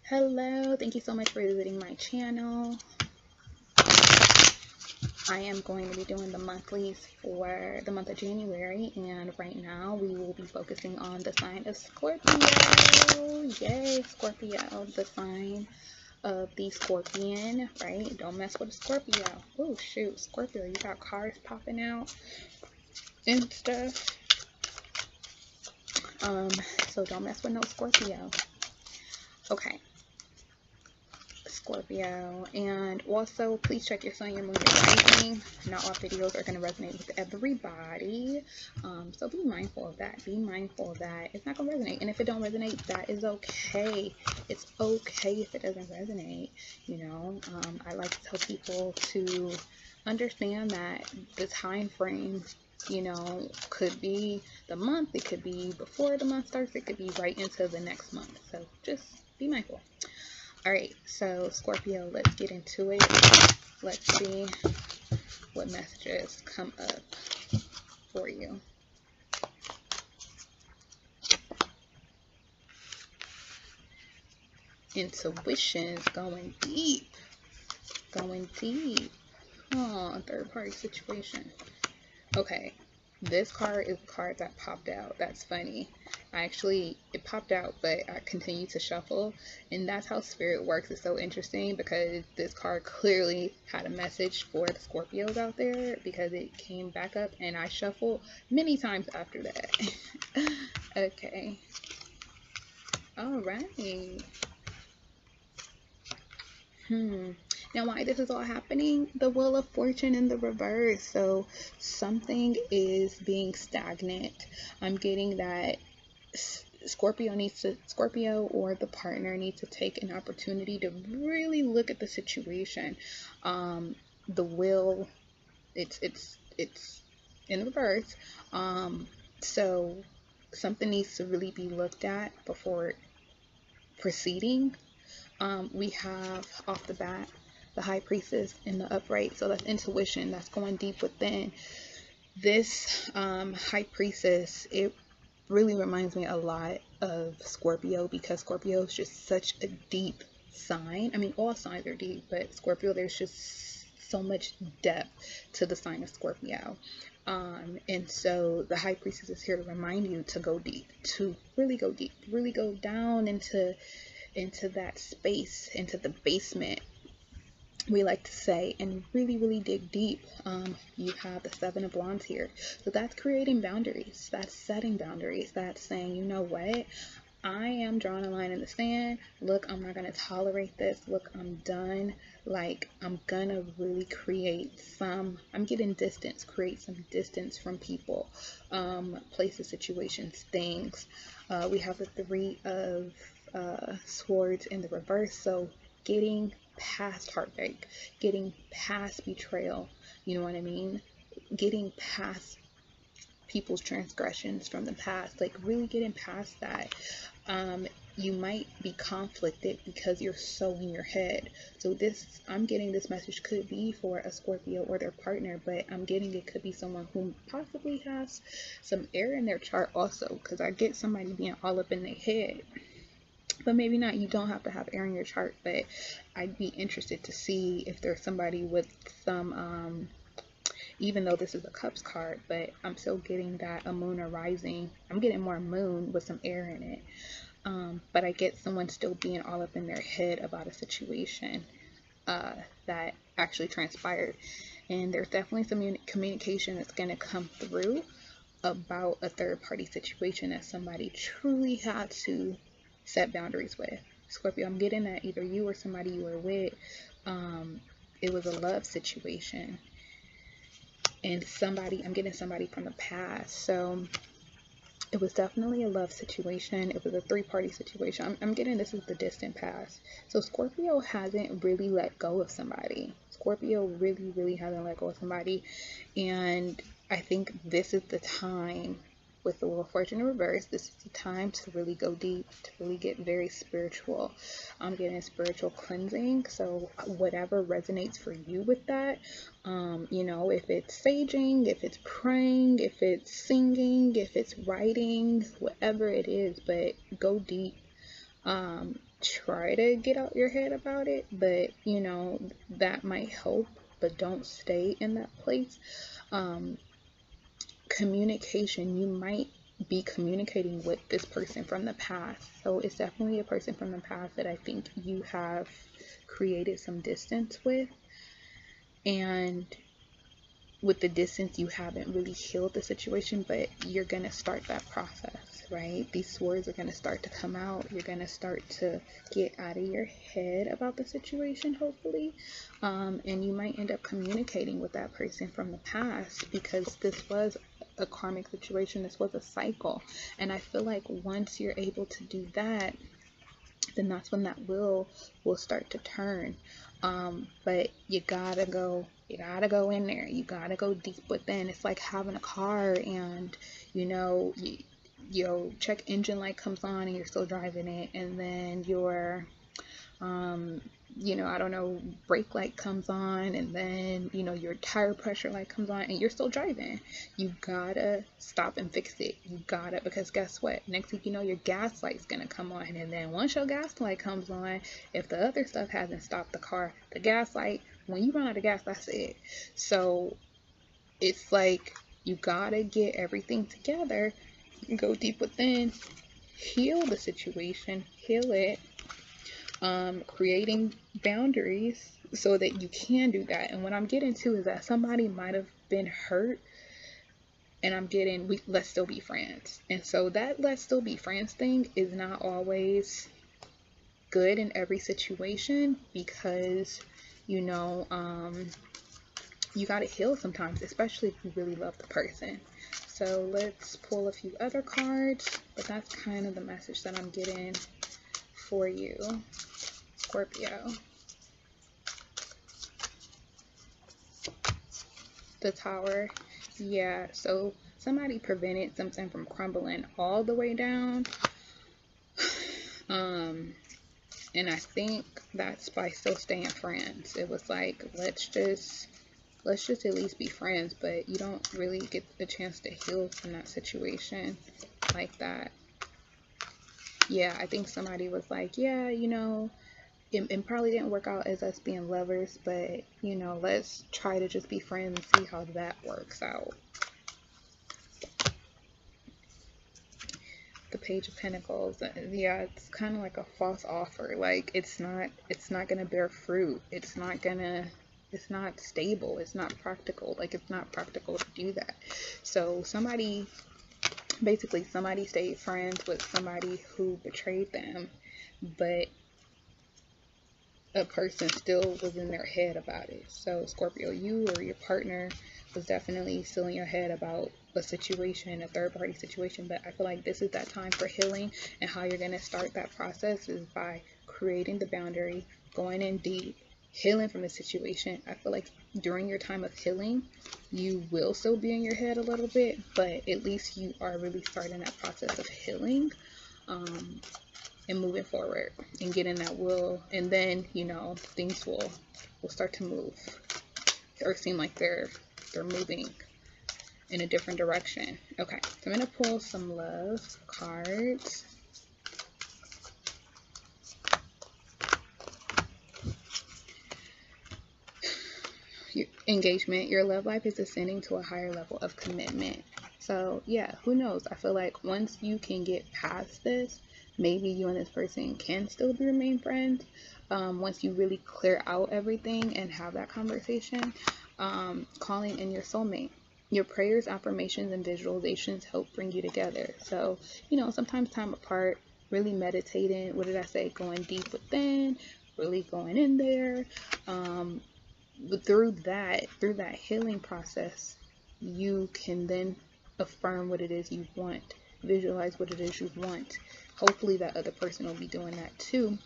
Hello, thank you so much for visiting my channel. I am going to be doing the monthlies for the month of January, and right now we will be focusing on the sign of Scorpio. Yay, Scorpio, the sign of the scorpion, right? Don't mess with a Scorpio. Oh shoot, Scorpio, you got cars popping out and stuff. So don't mess with no Scorpio. Okay. Scorpio, and also please check your sun, your moon, your rising. Not all videos are going to resonate with everybody, so be mindful of that. Be mindful of that. It's not going to resonate, and if it don't resonate, that is okay. It's okay if it doesn't resonate. I like to tell people to understand that the time frame, could be the month, it could be before the month starts, it could be right into the next month, so just be mindful. Alright, so Scorpio, let's get into it. Let's see what messages come up for you. Intuition's going deep. Going deep. Oh, third party situation. Okay, this card is the card that popped out. That's funny. It popped out, but I continued to shuffle, and that's how spirit works. It's so interesting because this card clearly had a message for the Scorpios out there, because it came back up and I shuffled many times after that. Okay. All right. Now, why this is all happening? The Wheel of Fortune in the reverse. So something is being stagnant. I'm getting that Scorpio or the partner needs to take an opportunity to really look at the situation. The wheel, it's in reverse. So something needs to really be looked at before proceeding. We have off the bat the High Priestess in the upright, so that's intuition, that's going deep within. This High Priestess, it really reminds me a lot of Scorpio, because Scorpio is just such a deep sign. I mean, all signs are deep, but Scorpio, there's just so much depth to the sign of Scorpio. And so the High Priestess is here to remind you to go deep, to really go deep, really go down into that space, into the basement, we like to say, and really dig deep. You have the Seven of Wands here, so that's creating boundaries, that's setting boundaries, that's saying, you know what, I am drawing a line in the sand. Look, I'm not going to tolerate this. Look, I'm done. Like, I'm gonna really create I'm getting distance, create some distance from people, places, situations, things. We have the Three of Swords in the reverse, so getting past heartbreak, getting past betrayal, you know what I mean? Getting past people's transgressions from the past, like really getting past that. You might be conflicted because you're so in your head. So I'm getting this message could be for a Scorpio or their partner, but I'm getting it could be someone who possibly has some air in their chart also, because I get somebody being all up in their head. But maybe not. You don't have to have air in your chart, but I'd be interested to see if there's somebody with some even though this is a Cups card, but I'm still getting that a moon or rising. I'm getting more moon with some air in it. But I get someone still being all up in their head about a situation that actually transpired. And there's definitely some communication that's going to come through about a third party situation that somebody truly had to set boundaries with. Scorpio, I'm getting that either you or somebody you were with, it was a love situation. And I'm getting somebody from the past. So it was definitely a love situation. It was a three-party situation. I'm getting this is the distant past. So Scorpio hasn't really let go of somebody. Scorpio really hasn't let go of somebody. And I think this is the time, with the Wheel of Fortune in reverse, this is the time to really go deep, to really get very spiritual. I'm getting spiritual cleansing. So whatever resonates for you with that, if it's saging, if it's praying, if it's singing, if it's writing, whatever it is, but go deep. Try to get out your head about it, but you know, that might help, but don't stay in that place. Um, Communication, you might be communicating with this person from the past. So it's definitely a person from the past that I think you have created some distance with. And with the distance, you haven't really healed the situation, but you're going to start that process, right? These words are going to start to come out. You're going to start to get out of your head about the situation, hopefully. And you might end up communicating with that person from the past, because this was a karmic situation. This was a cycle. And I feel like once you're able to do that, then that's when that will start to turn. But you gotta go in there. You gotta go deep within. It's like having a car, and you know, your check engine light comes on and you're still driving it, and then your you know, I don't know, brake light comes on, and then, you know, your tire pressure light comes on, and you're still driving. You gotta stop and fix it. You gotta, because guess what? Next thing you know, your gas light's gonna come on, and then once your gas light comes on, if the other stuff hasn't stopped the car, the gas light, when you run out of gas, that's it. So it's like, you gotta get everything together, go deep within, heal the situation, heal it. Creating boundaries so that you can do that. And what I'm getting to is that somebody might have been hurt, and I'm getting, let's still be friends. And so that let's still be friends thing is not always good in every situation, because you know, you got to heal sometimes, especially if you really love the person. So let's pull a few other cards, but that's kind of the message that I'm getting for you, Scorpio. The Tower. Yeah, so somebody prevented something from crumbling all the way down. And I think that's by still staying friends. It was like, let's just at least be friends, but you don't really get the chance to heal from that situation like that. Yeah, I think somebody was like, yeah, you know, it probably didn't work out as us being lovers, but, you know, let's try to just be friends and see how that works out. The Page of Pentacles. Yeah, it's kind of like a false offer. Like, it's not gonna bear fruit. It's not stable. It's not practical. Like, it's not practical to do that. So somebody stayed friends with somebody who betrayed them, but a person still was in their head about it. So Scorpio, you or your partner was definitely still in your head about a situation, a third party situation. But I feel like this is that time for healing, and how you're going to start that process is by creating the boundary, going in deep, healing from the situation. I feel like during your time of healing, you will still be in your head a little bit, but at least you are really starting that process of healing, and moving forward and getting that will, and then, you know, things will start to move, or seem like they're moving in a different direction. Okay, so I'm gonna pull some love cards. Your engagement, your love life is ascending to a higher level of commitment. So yeah, who knows? I feel like once you can get past this, maybe you and this person can still remain friends. Once you really clear out everything and have that conversation. Calling in your soulmate. Your prayers, affirmations, and visualizations help bring you together. So, you know, sometimes time apart, really meditating, what did I say? Going deep within, really going in there. But through that healing process, you can then affirm what it is you want, visualize what it is you want. Hopefully that other person will be doing that too.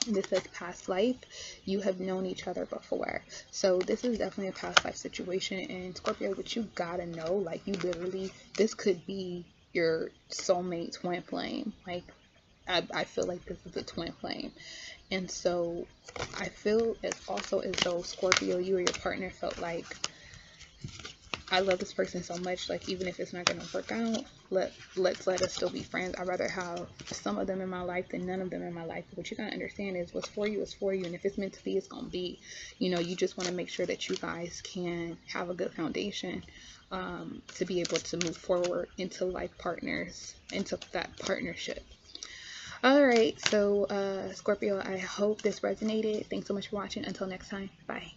This says past life. You have known each other before. So this is definitely a past life situation. And Scorpio, what you gotta know, like, you literally, this could be your soulmate twin flame. Like, I feel like this is a twin flame. And so I feel it's also as though, Scorpio, you or your partner felt like I love this person so much, like even if it's not gonna work out, let's let us still be friends. I'd rather have some of them in my life than none of them in my life. But what you gotta understand is what's for you is for you, and if it's meant to be, it's gonna be. You know, you just want to make sure that you guys can have a good foundation to be able to move forward into life partners, into that partnership. All right, so Scorpio, I hope this resonated. Thanks so much for watching. Until next time, bye.